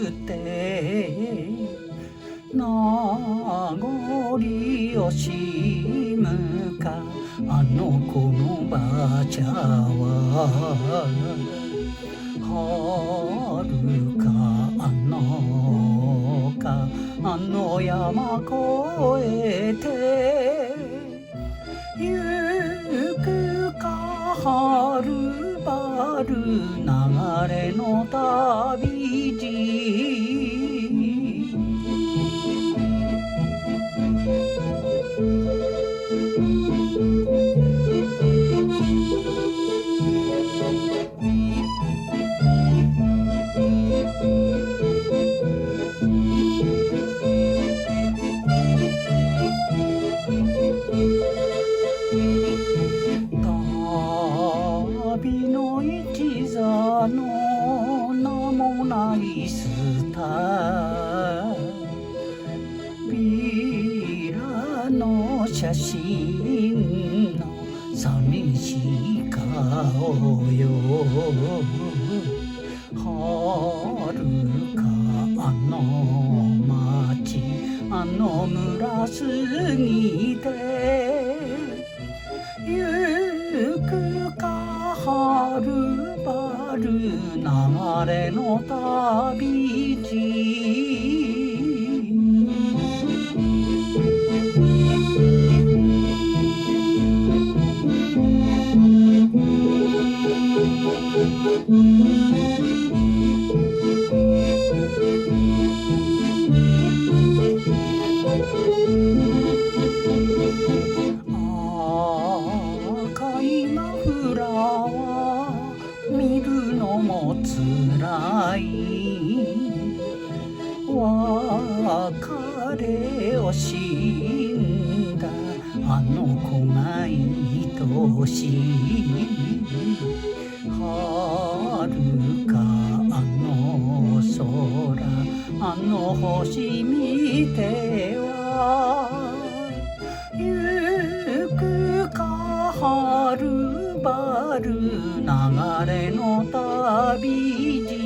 って名残惜しむかあの子の馬車は遥かあの山越えてゆくかはるばる流れの旅路旅の一座の名もないスタービラの写真の寂しい顔よ遥かあの町あの村過ぎてゆくかはるばる流れの旅路赤いマフラーは見るのもつらい別れをしんだあの子が愛しい遥かあの空あの星見てはゆくかはるばる流れの旅路